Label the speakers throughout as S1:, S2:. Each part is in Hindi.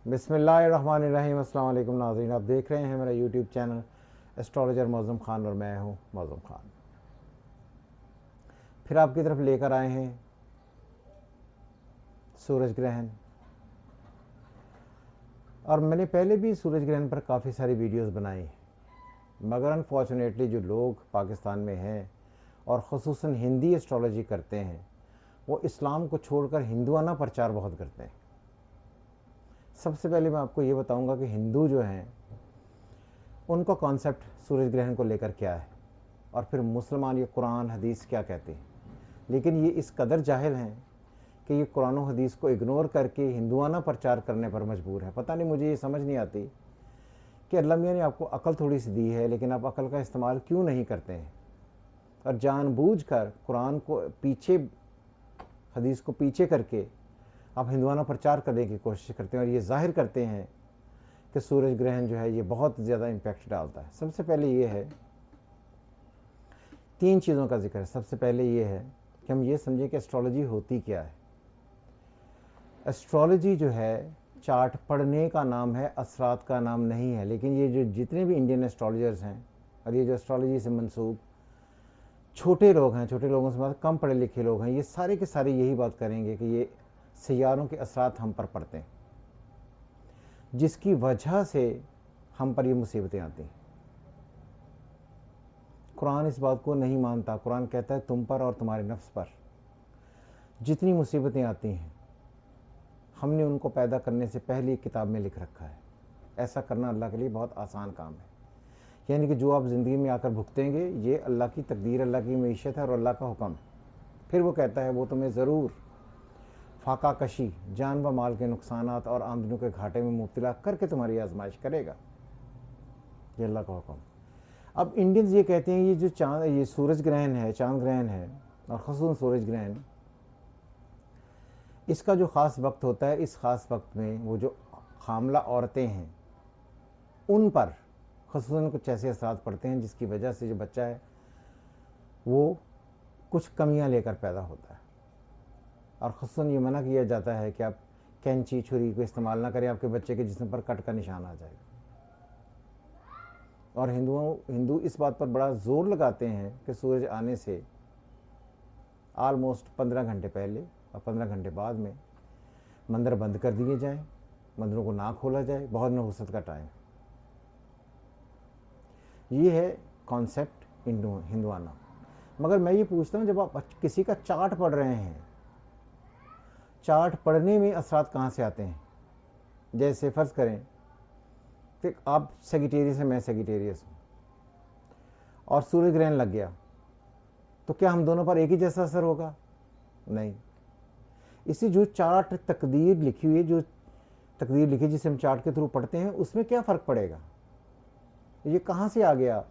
S1: बिस्मिल्लाहिर्रहमानिर्रहीम। अस्सलाम वालेकुम नाज़रीन, आप देख रहे हैं मेरा YouTube channel astrologer Mauzam Khan और मैं हूं मौज़म ख़ान। फिर आपकी तरफ लेकर आए हैं सूरज ग्रहण। और मैंने पहले भी सूरज ग्रहण पर काफ़ी सारी वीडियोस बनाई हैं, मगर अनफॉर्चुनेटली जो लोग पाकिस्तान में हैं और ख़ुसूसन हिंदी एस्ट्रोलॉजी करते हैं वो इस्लाम को छोड़कर हिंदुआना प्रचार बहुत करते हैं। सबसे पहले मैं आपको ये बताऊंगा कि हिंदू जो हैं उनका कॉन्सेप्ट सूरज ग्रहण को लेकर क्या है, और फिर मुसलमान ये कुरान हदीस क्या कहते हैं। लेकिन ये इस कदर जाहिल हैं कि ये कुरान और हदीस को इग्नोर करके हिंदुआना प्रचार करने पर मजबूर है। पता नहीं, मुझे ये समझ नहीं आती कि अल्लाह मियाँ ने आपको अकल थोड़ी सी दी है, लेकिन आप अकल का इस्तेमाल क्यों नहीं करते हैं और जानबूझकर कुरान को पीछे, हदीस को पीछे करके आप हिंदुआना प्रचार करने की कोशिश करते हैं और ये जाहिर करते हैं कि सूरज ग्रहण जो है ये बहुत ज़्यादा इम्पैक्ट डालता है। सबसे पहले ये है, तीन चीज़ों का जिक्र है। सबसे पहले ये है कि हम ये समझें कि एस्ट्रोलॉजी होती क्या है। एस्ट्रोलॉजी जो है चार्ट पढ़ने का नाम है, असरात का नाम नहीं है। लेकिन ये जो जितने भी इंडियन एस्ट्रोलॉजर्स हैं और ये जो एस्ट्रोलॉजी से मंसूब छोटे लोग हैं, छोटे लोगों से मतलब कम पढ़े लिखे लोग हैं, ये सारे के सारे यही बात करेंगे कि ये सैयारों के असरात हम पर पड़ते हैं, जिसकी वजह से हम पर ये मुसीबतें आती हैं। कुरान इस बात को नहीं मानता। कुरान कहता है तुम पर और तुम्हारे नफ्स पर जितनी मुसीबतें आती हैं हमने उनको पैदा करने से पहले किताब में लिख रखा है। ऐसा करना अल्लाह के लिए बहुत आसान काम है। यानी कि जो आप ज़िंदगी में आकर भुगतेंगे ये अल्लाह की तकदीर, अल्लाह की मईशत है और अल्लाह का हुक्म। फिर वो कहता है वो तुम्हें ज़रूर फाका कशी, जान व माल के नुकसानात और आमदनियों के घाटे में मुब्तला करके तुम्हारी आजमाइश करेगा। ये अल्लाह का हुक्म। अब इंडियंस ये कहते हैं ये जो चांद, ये सूरज ग्रहण है, चांद ग्रहण है और ख़ुसूसन सूरज ग्रहण, इसका जो ख़ास वक्त होता है, इस ख़ास वक्त में वो जो हामला औरतें हैं उन पर ख़ुसूसन कुछ ऐसे असरात पड़ते हैं जिसकी वजह से जो बच्चा है वो कुछ कमियां लेकर पैदा होता है। और ख़ुसूसन ये मना किया जाता है कि आप कैंची छुरी को इस्तेमाल ना करें, आपके बच्चे के जिस्म पर कट का निशान आ जाएगा। और हिंदू इस बात पर बड़ा ज़ोर लगाते हैं कि सूरज आने से आलमोस्ट 15 घंटे पहले और 15 घंटे बाद में मंदिर बंद कर दिए जाएं, मंदिरों को ना खोला जाए। बहुत नहुसत का टाइम। ये है कॉन्सेप्ट हिंदुआना। मगर मैं ये पूछता हूँ, जब आप किसी का चार्ट पढ़ रहे हैं, चार्ट पढ़ने में असरात कहाँ से आते हैं? जैसे फ़र्ज़ करें कि आप सेगिटेरियस हैं, मैं सेगिटेरियस हूँ और सूर्य ग्रहण लग गया, तो क्या हम दोनों पर एक ही जैसा असर होगा? नहीं। इसी जो चार्ट तकदीर लिखी हुई है, जो तकदीर लिखी जिसे हम चार्ट के थ्रू पढ़ते हैं, उसमें क्या फ़र्क पड़ेगा? ये कहाँ से आ गया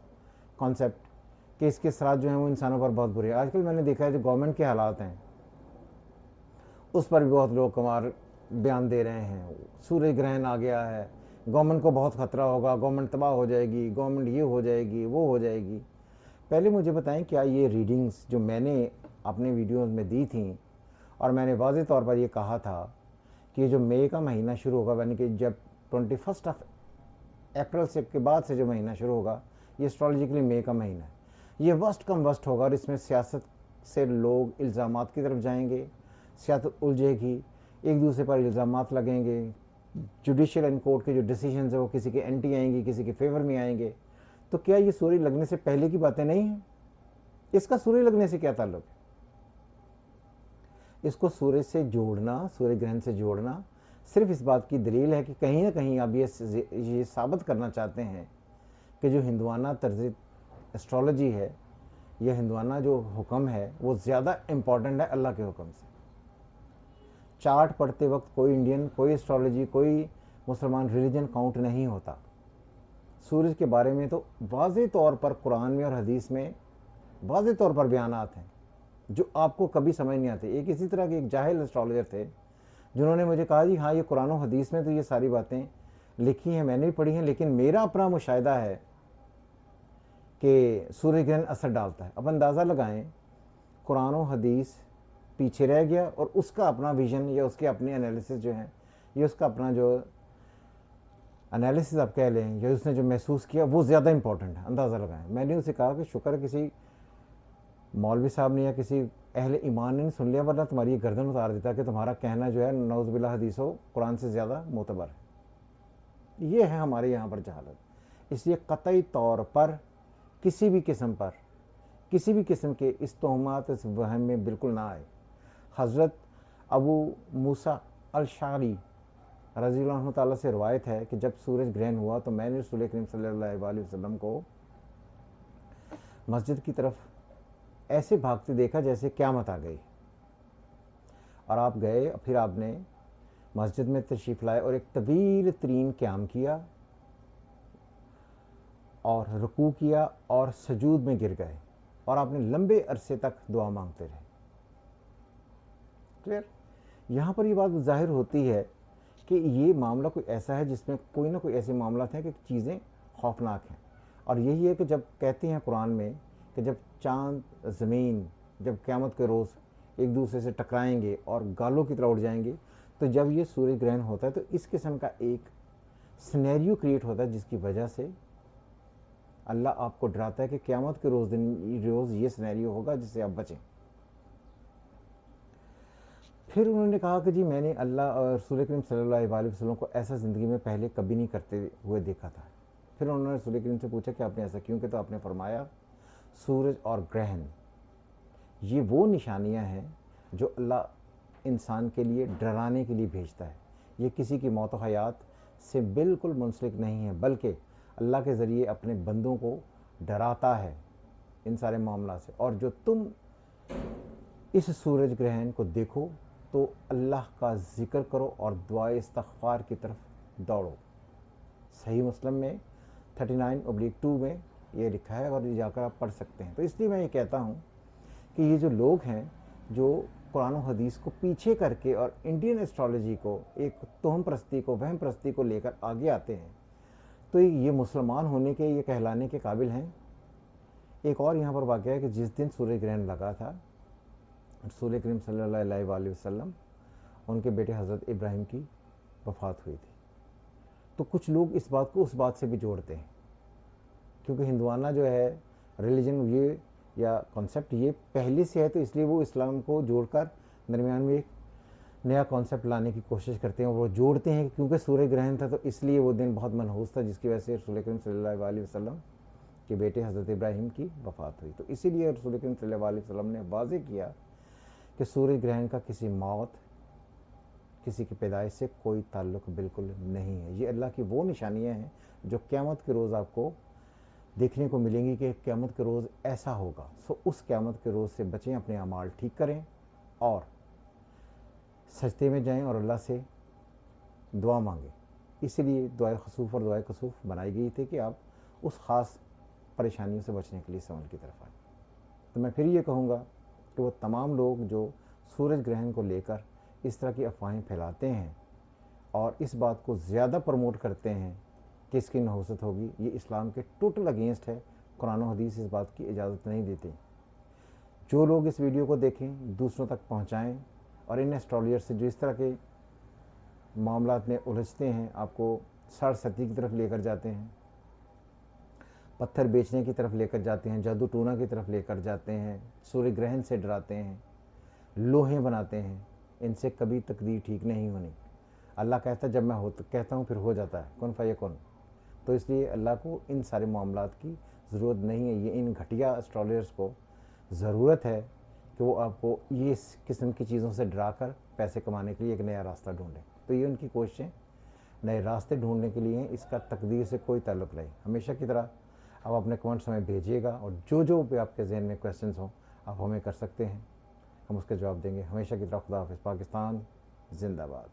S1: कॉन्सेप्ट कि इसके असरात जो हैं वो इंसानों पर बहुत बुरे हैं? आजकल मैंने देखा है जो गवर्नमेंट के हालात हैं उस पर भी बहुत लोग कमार बयान दे रहे हैं। सूरज ग्रहण आ गया है, गवर्नमेंट को बहुत ख़तरा होगा, गवर्नमेंट तबाह हो जाएगी, गवर्नमेंट ये हो जाएगी, वो हो जाएगी। पहले मुझे बताएं, क्या ये रीडिंग्स जो मैंने अपने वीडियोस में दी थी और मैंने वाज़ेह तौर पर ये कहा था कि ये जो मई का महीना शुरू होगा, यानी कि जब 21 अप्रैल से के बाद से जो महीना शुरू होगा, ये एस्ट्रोलॉजी के लिए मई का महीना है, ये वर्स्ट कम वर्स्ट होगा और इसमें सियासत से लोग इल्ज़ामात की तरफ जाएंगे, सियासत उलझेगी, एक दूसरे पर इल्ज़ामात लगेंगे, जुडिशल एंड कोर्ट के जो डिसीजन है वो किसी के एंटी आएंगे, किसी के फेवर में आएंगे। तो क्या ये सूर्य लगने से पहले की बातें नहीं हैं? इसका सूर्य लगने से क्या ताल्लुक है? इसको सूर्य से जोड़ना, सूर्य ग्रहण से जोड़ना सिर्फ इस बात की दलील है कि कहीं ना कहीं आप ये साबित करना चाहते हैं कि जो हिंदुआना तर्ज एस्ट्रोलॉजी है, यह हिंदुआना जो हुक्म है वो ज़्यादा इम्पॉर्टेंट है अल्लाह के हुक्म से। चार्ट पढ़ते वक्त कोई इंडियन, कोई एस्ट्रोलॉजी, कोई मुसलमान रिलीजन काउंट नहीं होता। सूरज के बारे में तो वाज़ेह तौर पर कुरान में और हदीस में वाज़ेह तौर पर बयानात हैं जो आपको कभी समझ नहीं आते। एक इसी तरह के एक जाहिल एस्ट्रोलॉजर थे जिन्होंने मुझे कहा जी हाँ, ये कुरान और हदीस में तो ये सारी बातें लिखी हैं, मैंने भी पढ़ी हैं, लेकिन मेरा अपना मुशाहिदा है कि सूर्य ग्रहण असर डालता है। अब अंदाज़ा लगाएं, कुरान और हदीस पीछे रह गया और उसका अपना विजन या उसके अपने एनालिसिस जो है, ये उसका अपना जो एनालिसिस आप कह लें, या उसने जो महसूस किया वो ज़्यादा इंपॉर्टेंट है, अंदाज़ा लगाएं। मैंने उसे कहा कि शुक्र किसी मौलवी साहब ने या किसी अहले ईमान ने नहीं सुन लिया, वरना तुम्हारी ये गर्दन उतार देता कि तुम्हारा कहना जो है नौज़ुबिल्लाह हदीस हो कुरान से ज़्यादा मोतबर है। ये है हमारे यहाँ पर जहालत। इसलिए कतई तौर पर किसी भी किस्म के इस तोहमात, इस वहम में बिल्कुल ना आए। हज़रत अबू मूसा अल-शारी रज़ियल्लाहु ताला से रिवायत है कि जब सूरज ग्रहण हुआ तो मैंने रसूल करीम सल्लल्लाहु अलैहि वसल्लम को मस्जिद की तरफ ऐसे भागते देखा जैसे क़यामत आ गई। और आप गए, फिर आपने मस्जिद में तशरीफ़ लाए और एक तवील तरीन क़याम किया और रुकू किया और सजूद में गिर गए और आपने लंबे अरसे तक दुआ मांगते रहे। क्लियर? यहाँ पर ये बात ज़ाहिर होती है कि ये मामला कोई ऐसा है जिसमें कोई ना कोई ऐसे मामला हैं कि चीज़ें खौफनाक हैं। और यही है कि जब कहते हैं कुरान में कि जब चाँद ज़मीन जब क़यामत के रोज़ एक दूसरे से टकराएंगे और गालों की तरह उड़ जाएंगे, तो जब ये सूर्य ग्रहण होता है तो इस किस्म का एक सिनेरियो क्रिएट होता है जिसकी वजह से अल्लाह आपको डराता है कि क़यामत के रोज़ ये सिनेरियो होगा जिससे आप बचें। फिर उन्होंने कहा कि जी मैंने अल्लाह और रसूल करीम सल्लल्लाहु अलैहि वसल्लम को ऐसा ज़िंदगी में पहले कभी नहीं करते हुए देखा था। फिर उन्होंने रसूल करीम से पूछा कि आपने ऐसा क्यों किया, तो आपने फरमाया सूरज और ग्रहण ये वो निशानियां हैं जो अल्लाह इंसान के लिए डराने के लिए भेजता है। ये किसी की मौत व हयात से बिल्कुल मुंसलिक नहीं है, बल्कि अल्लाह के ज़रिए अपने बंदों को डराता है इन सारे मामला से। और जो तुम इस सूरज ग्रहण को देखो तो अल्लाह का ज़िक्र करो और दुआ इस्तग़फ़ार की तरफ दौड़ो। सही मुस्लिम में 39/2 में ये लिखा है और ये जाकर आप पढ़ सकते हैं। तो इसलिए मैं ये कहता हूँ कि ये जो लोग हैं जो कुरान और हदीस को पीछे करके और इंडियन एस्ट्रोलॉजी को एक तोहम परस्ती को, वहम परस्ती को लेकर आगे आते हैं, तो ये मुसलमान होने के, ये कहलाने के काबिल हैं। एक और यहाँ पर वाक़या है कि जिस दिन सूर्य ग्रहण लगा था रसूल करीम सल्लल्लाहु अलैहि वसल्लम उनके बेटे हज़रत इब्राहिम की वफ़ात हुई थी। तो कुछ लोग इस बात को उस बात से भी जोड़ते हैं, क्योंकि हिंदुआना जो है रिलीजन ये या कॉन्सेप्ट ये पहले से है, तो इसलिए वो इस्लाम को जोड़कर दरमियान में एक नया कॉन्सेप्ट लाने की कोशिश करते हैं। और वो जोड़ते हैं क्योंकि सूर्य ग्रहण था तो इसलिए वो दिन बहुत मनहूस था, जिसकी वजह से रसूल करीम सल्लल्लाहु अलैहि वसल्लम के बेटे हज़रत इब्राहिम की वफ़ात हुई। तो इसीलिए रसूल करीम सल्लल्लाहु अलैहि वसल्लम ने वाज़ेह किया कि सूर्य ग्रहण का किसी मौत, किसी की पैदाइश से कोई ताल्लुक़ बिल्कुल नहीं है। ये अल्लाह की वो निशानियाँ हैं जो क़यामत के रोज़ आपको देखने को मिलेंगी कि क़यामत के रोज़ ऐसा होगा। सो उस क़यामत के रोज़ से बचें, अपने अमाल ठीक करें और सजदे में जाएं और अल्लाह से दुआ मांगें। इसलिए दुआए खसूफ़ और दुआए कसूफ़ बनाई गई थी कि आप उस ख़ास परेशानियों से बचने के लिए इस अमल की तरफ आएँ। तो मैं फिर ये कहूँगा कि वो तमाम लोग जो सूरज ग्रहण को लेकर इस तरह की अफवाहें फैलाते हैं और इस बात को ज़्यादा प्रमोट करते हैं कि इसकी नहुसत होगी, ये इस्लाम के टोटल अगेंस्ट है। कुरान और हदीस इस बात की इजाज़त नहीं देते। जो लोग इस वीडियो को देखें, दूसरों तक पहुँचाएँ और इन एस्ट्रोलॉजर से जो इस तरह के मामलात में उलझते हैं, आपको साढ़सती की तरफ लेकर जाते हैं, पत्थर बेचने की तरफ लेकर जाते हैं, जादू टूना की तरफ लेकर जाते हैं, सूर्य ग्रहण से डराते हैं, लोहे बनाते हैं, इनसे कभी तकदीर ठीक नहीं होनी। अल्लाह कहता है जब मैं कहता हूँ फिर हो जाता है, कुन फयकुन। तो इसलिए अल्लाह को इन सारे मामलात की ज़रूरत नहीं है। ये इन घटिया एस्ट्रोलॉजर्स को ज़रूरत है कि वो आपको ये इस किस्म की चीज़ों से डरा कर पैसे कमाने के लिए एक नया रास्ता ढूंढें। तो ये उनकी कोशिशें नए रास्ते ढूंढने के लिए हैं, इसका तकदीर से कोई ताल्लुक़ नहीं। हमेशा की तरह आप अपने कमेंट्स हमें भेजिएगा और जो भी आपके जहन में क्वेश्चंस हों आप हमें कर सकते हैं, हम उसके जवाब देंगे। हमेशा की तरह खुदा हाफ़िज़। पाकिस्तान जिंदाबाद।